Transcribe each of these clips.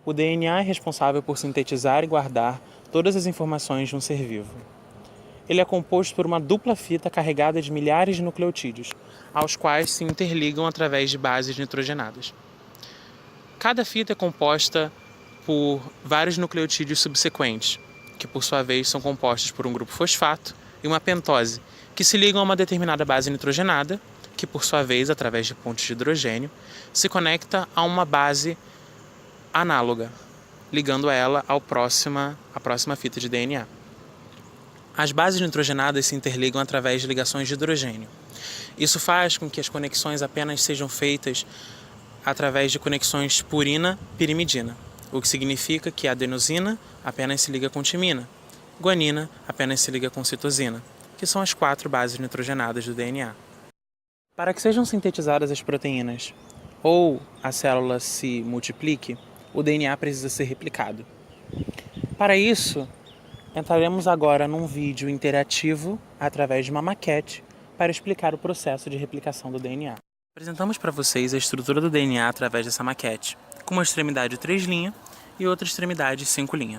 O DNA é responsável por sintetizar e guardar todas as informações de um ser vivo. Ele é composto por uma dupla fita carregada de milhares de nucleotídeos, aos quais se interligam através de bases nitrogenadas. Cada fita é composta por vários nucleotídeos subsequentes, que por sua vez são compostos por um grupo fosfato e uma pentose, que se ligam a uma determinada base nitrogenada, que por sua vez, através de pontes de hidrogênio, se conecta a uma base análoga, ligando ela à próxima fita de DNA. As bases nitrogenadas se interligam através de ligações de hidrogênio. Isso faz com que as conexões apenas sejam feitas através de conexões purina-pirimidina, o que significa que a adenosina apenas se liga com timina, guanina apenas se liga com citosina, que são as 4 bases nitrogenadas do DNA. Para que sejam sintetizadas as proteínas ou a célula se multiplique, o DNA precisa ser replicado. Para isso, entraremos agora num vídeo interativo através de uma maquete para explicar o processo de replicação do DNA. Apresentamos para vocês a estrutura do DNA através dessa maquete, com uma extremidade 3' e outra extremidade 5'.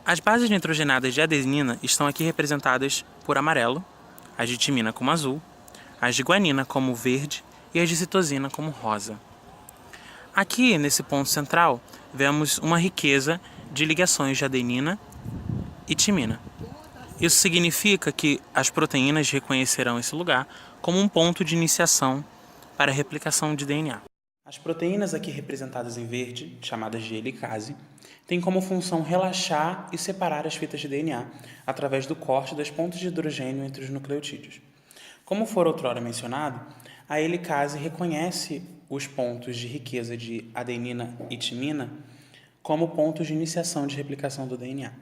As bases nitrogenadas de adenina estão aqui representadas por amarelo, as de timina como azul, as de guanina como verde e as de citosina como rosa. Aqui, nesse ponto central, vemos uma riqueza de ligações de adenina e timina. Isso significa que as proteínas reconhecerão esse lugar como um ponto de iniciação para a replicação de DNA. As proteínas aqui representadas em verde, chamadas de helicase, têm como função relaxar e separar as fitas de DNA através do corte das pontes de hidrogênio entre os nucleotídeos. Como for outrora mencionado, a helicase reconhece os pontos de riqueza de adenina e timina como pontos de iniciação de replicação do DNA.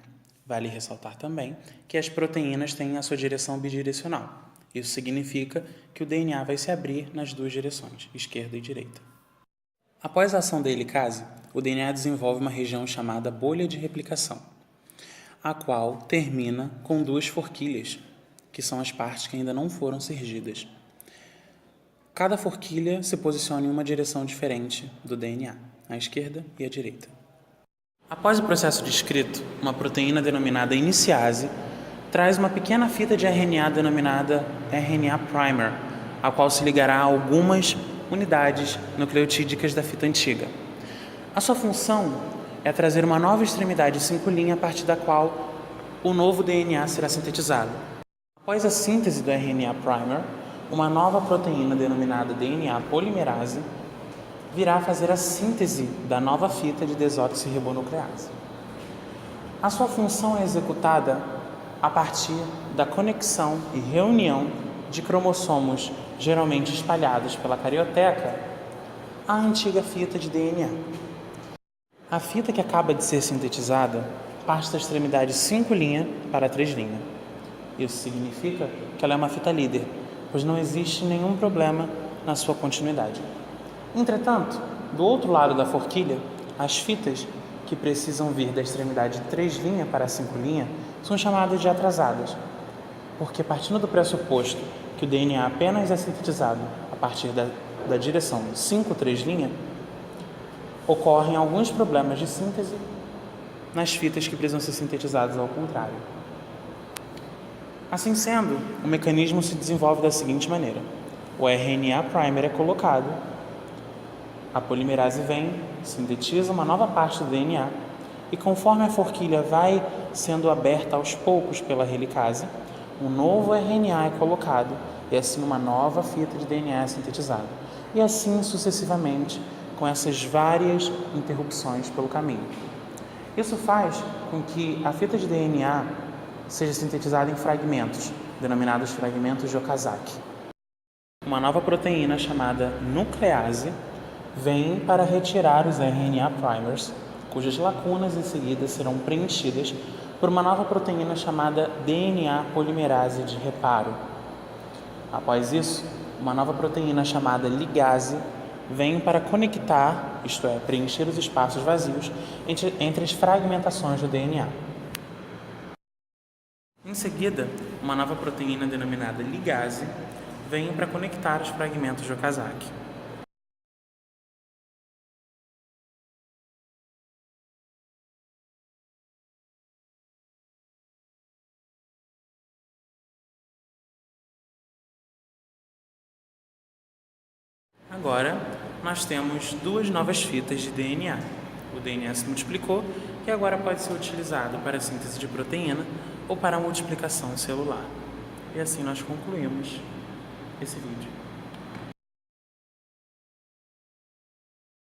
Vale ressaltar também que as proteínas têm a sua direção bidirecional. Isso significa que o DNA vai se abrir nas 2 direções, esquerda e direita. Após a ação da helicase, o DNA desenvolve uma região chamada bolha de replicação, a qual termina com 2 forquilhas, que são as partes que ainda não foram sergidas. Cada forquilha se posiciona em uma direção diferente do DNA, à esquerda e à direita. Após o processo descrito, uma proteína denominada iniciase traz uma pequena fita de RNA denominada RNA primer, a qual se ligará a algumas unidades nucleotídicas da fita antiga. A sua função é trazer uma nova extremidade 5' a partir da qual o novo DNA será sintetizado. Após a síntese do RNA primer, uma nova proteína denominada DNA polimerase virá fazer a síntese da nova fita de desoxirribonuclease. A sua função é executada a partir da conexão e reunião de cromossomos geralmente espalhados pela carioteca à antiga fita de DNA. A fita que acaba de ser sintetizada parte da extremidade 5' para 3'. Isso significa que ela é uma fita líder, pois não existe nenhum problema na sua continuidade. Entretanto, do outro lado da forquilha, as fitas que precisam vir da extremidade 3' para 5' são chamadas de atrasadas, porque partindo do pressuposto que o DNA apenas é sintetizado a partir da direção 5', ocorrem alguns problemas de síntese nas fitas que precisam ser sintetizadas ao contrário. Assim sendo, o mecanismo se desenvolve da seguinte maneira: o RNA primer é colocado, a polimerase vem, sintetiza uma nova parte do DNA e conforme a forquilha vai sendo aberta aos poucos pela helicase, um novo RNA é colocado e assim uma nova fita de DNA é sintetizada. E assim sucessivamente, com essas várias interrupções pelo caminho. Isso faz com que a fita de DNA seja sintetizada em fragmentos, denominados fragmentos de Okazaki. Uma nova proteína chamada nuclease vem para retirar os RNA primers, cujas lacunas em seguida serão preenchidas por uma nova proteína chamada DNA polimerase de reparo. Após isso, uma nova proteína chamada ligase vem para conectar, isto é, preencher os espaços vazios entre as fragmentações do DNA. Em seguida, uma nova proteína denominada ligase vem para conectar os fragmentos de Okazaki. Agora, nós temos duas novas fitas de DNA. O DNA se multiplicou e agora pode ser utilizado para a síntese de proteína ou para a multiplicação celular. E assim nós concluímos esse vídeo.